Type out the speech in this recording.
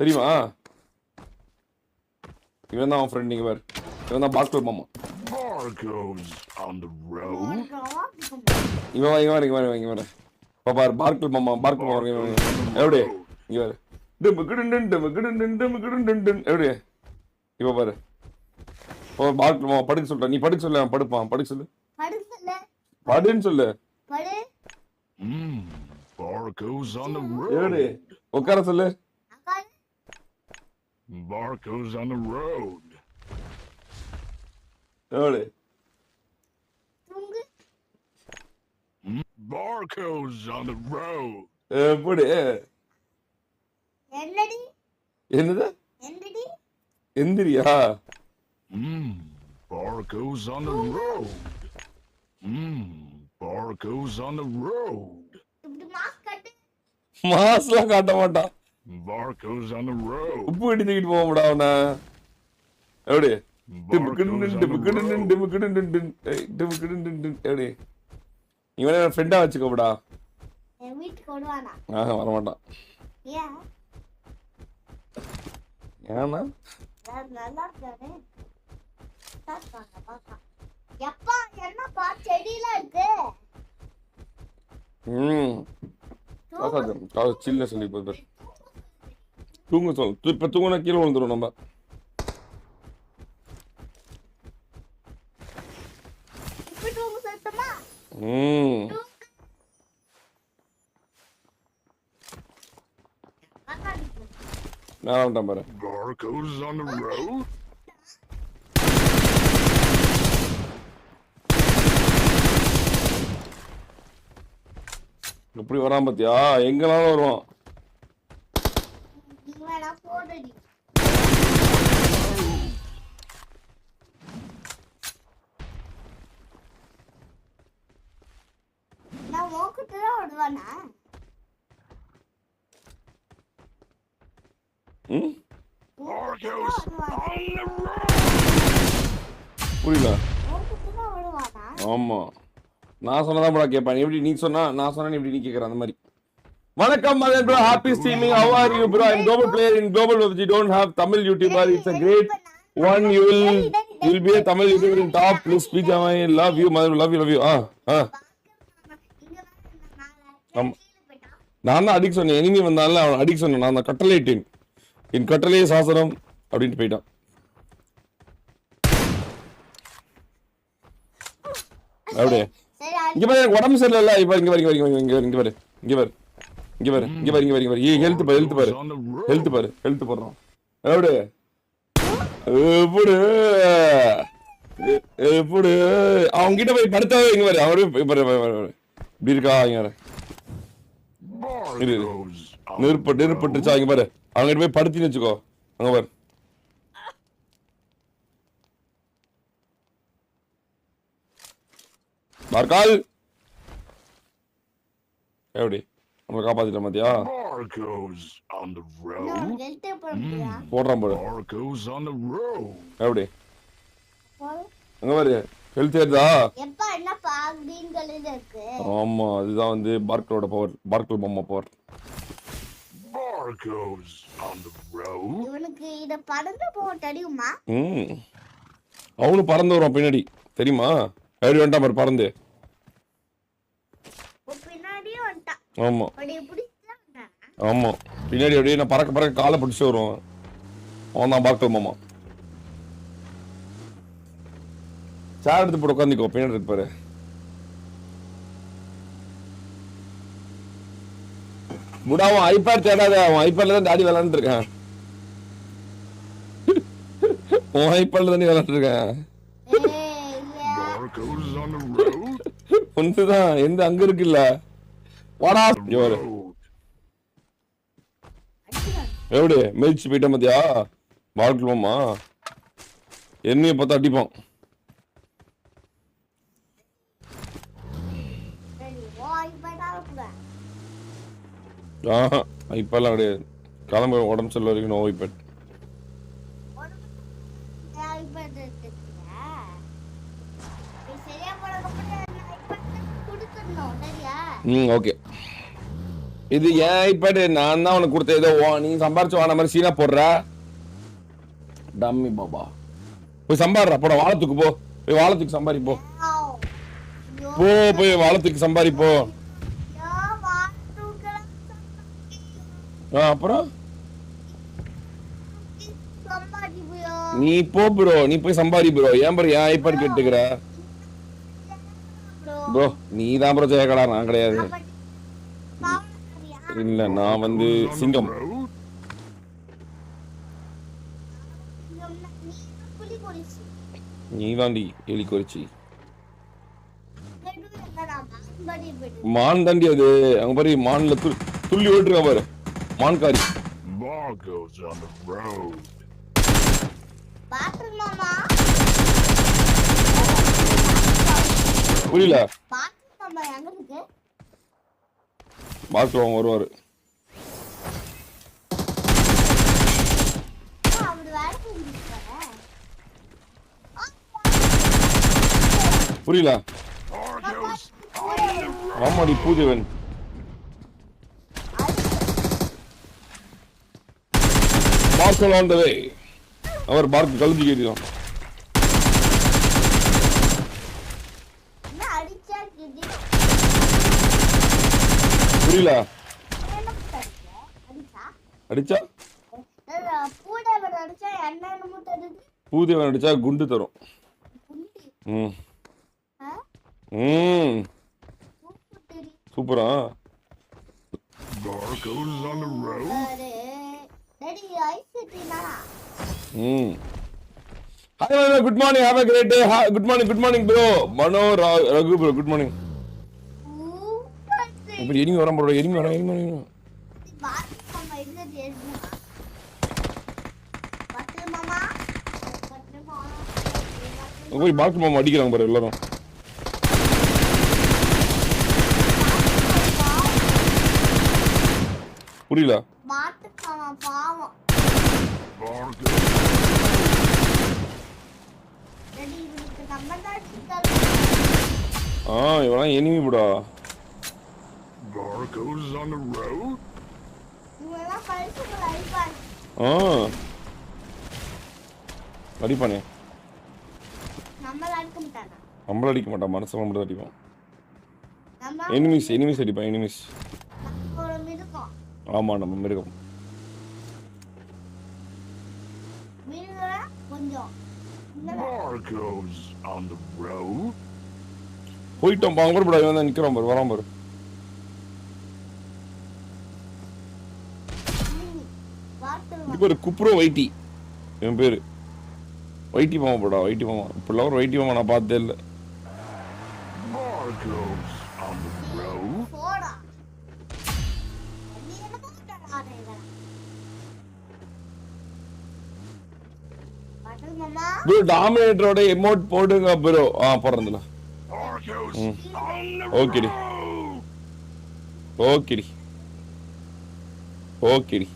தெரியுமா? இவன் தான் அவன் ஃப்ரெண்ட். நீங்க பாரு, இவன் தான் பாஸ்கர் மாமா. இவன் பாரு பாரு பார்க்கல் மாமா. எப்படி இங்க பாரு. எப்படி இப்ப பாரு. பார்க்கல் மாமா படுக்க சொல்ற. நீ படுக்க சொல்ல, படுப்பான். படுக்க சொல்லு, படுன்னு சொல்லு. எப்படி உட்கார சொல்லு. Barco's on the road. எப்படி Barco's on the road. எப்படி என்னது எந்திரியா? Barco's on the road. Barco's on the road. மாஸ்லாம் காட்ட மாட்டான். Barco's on the road. உப்பு கட்டி தூக்கிட்டு போக முடியா அவனை? எப்படி எப்படி இவனே ஃப்ரெண்டா வச்சுக்கோடா. வரமாட்டான். ஏன்னா சில்ல சொல்லி தூங்க சொல்லு. இப்ப தூங்கினா கீழே விழுந்துரும் நம்ம. நான் பாரு. Barco's on the road. எப்படி வரான் பாத்தியா? எங்கனாலும் வருவான். புரியல? ஆமா, நான் சொன்னதான் படா கேட்பான். எப்படி நீ சொன்னா நான் சொன்னா எப்படி நீ கேக்குற அந்த மாதிரி. வணக்கம் Madan bro, happy streaming. How are you bro? I'm global player in global PUBG. Don't have Tamil YouTuber. It's a great one. You will be a Tamil YouTuber in top. Please speak. I love you mother, love you. நான் தான் அடிக்க சொன்னேன். Enemy வந்தால அவன் அடிக்க சொன்னேன். நான் தான் கட்டளையிட்டேன். என் கட்டளையே சாசனம் அப்படின்ட்டு போயிட்டான். அப்படியே இங்க பாரு, உடம்பு சரியில்லை. இப்ப இங்க பாரு, இங்க பாரு. ஹெல்த் போடுறோம். எப்படி எப்படி அவங்க கிட்ட போய் படுத்தாவே. இங்க பாரு, அவரு இப்படி இருக்கா? இங்க நெருப்பட்டுச்சா? இங்க பாரு, அவங்க கிட்ட போய் படுத்தின்னு வச்சுக்கோ. அங்க பாரு, பார்க்கால் எப்படி நம்ம காப்பாத்திட்ட மாத்தியா? போடுறான் பாரு. எப்படி அங்க பாரு, ஹெல்த் ஏறுதா? ஆமா, அதுதான் வந்து பார்க்கலோட பவர். பார்க்கல் மாமா பவர். அவனு பறந்து வருவான் பின்னாடி, தெரியுமா? எப்படி வேண்டாம் பாரு, பறந்து. ஆமா ஆமா, பின்னாடி அப்படியே நான் பறக்க காலை பிடிச்சு வருவான். அவன் தான் பார்க்கல் மாமா. சேர் எடுத்து போட்டு உட்காந்துக்கோ, பின்னாடி இருப்பாரு. புடா, அவன் ஐபேட் தேடாத. அவன் ஐபேட்ல தான் டாடி விளாண்டு இருக்கான். உன் ஐபேட்ல தானே விளாண்டு இருக்கேன். ஒன்றுதான் எந்த அங்க இருக்குல்ல. வாடா எப்படி மேய்ச்சி போயிட்ட மத்தியா? வாழ்க்கலாமா? என்னைய பார்த்தா அடிப்பான். இப்பெல்லாம் கிடையாது. கிளம்ப உடம்பு சொல்ல வரைக்கும் நோ ஐபேட். ஓகே. இது ஏன் ஐபேட் நான் தான் உனக்கு கொடுத்த ஏதோ நீ சம்பாரிச்சு வாங்கின மாதிரி சீனா போடுற டம்மி பாபா போய் சம்பாடுறா போட வாழத்துக்கு போ போய் வாழத்துக்கு சம்பாரி போ போ போய் வாழத்துக்கு சம்பாரி போ அப்புறம் நீ போ ப்ரோ நீ போய் சம்பாரி ப்ரோ ஏன் ப்ரோ ஏன் ஐபேட் கேட்டுக்கிற ப்ரோ நீ தான் ப்ரோ ஜெயகடா நான் கிடையாது இல்ல நான் வந்து சிங்கம் நீ தாண்டி எலி குறிச்சி மான் தாண்டி அது அங்க பாரு மான்ல துள்ளி ஓட்டுருக்க பாரு மான்காரி Bar goes on the road. புரியல பாத்து அவங்க வருவாரு புரியல ஆமாடி பூஜைவன் பார்க்கல் ஆன் த வே அவர் பார்க்க கழுதி கேட்கிறான் புரியல அடிச்சா பூதேவன் அடிச்சா குண்டு தரும் சூப்பரா Bar goes on the road. Hi, good morning. Have a great day. Good morning, bro. Mano, Raghu, bro. Good morning. இப்படி எரிங்க வரான் bro. எரிங்க வரான். போய் பாக்கு மாமா அடிக்கிறாங்க பாரு எல்லாரும். புரியல Bar இவெல்லாம் எனிமி புடா. Bar goes on the road. அடிப்பானே நம்மள அடிக்க மாட்டான் மனசு மட்டும் அடிப்பான். எனிமிஸ் அடிப்பான் எனிமிஸ். ஆமா நம்ம மிருகம் Bar goes on the road. போயிட்டோம் பாங்க கூட இவன் தான் நிக்கிறான் பாரு வரான் பாரு. இது பேரு குப்ரோ வைட்டி இவன் பேரு வைட்டி மாமா போடா வைட்டி மாமா இப்பெல்லாம் ஒரு வைட்டி மாமா நான் பார்த்ததே இல்லை. Bar goes on the road. Bro டாமினேட்டரோட எமோட் போடுங்க ப்ரோ போடுறதுல Bar goes on the ஓகேடி road. ஓகேடி ஓகேடி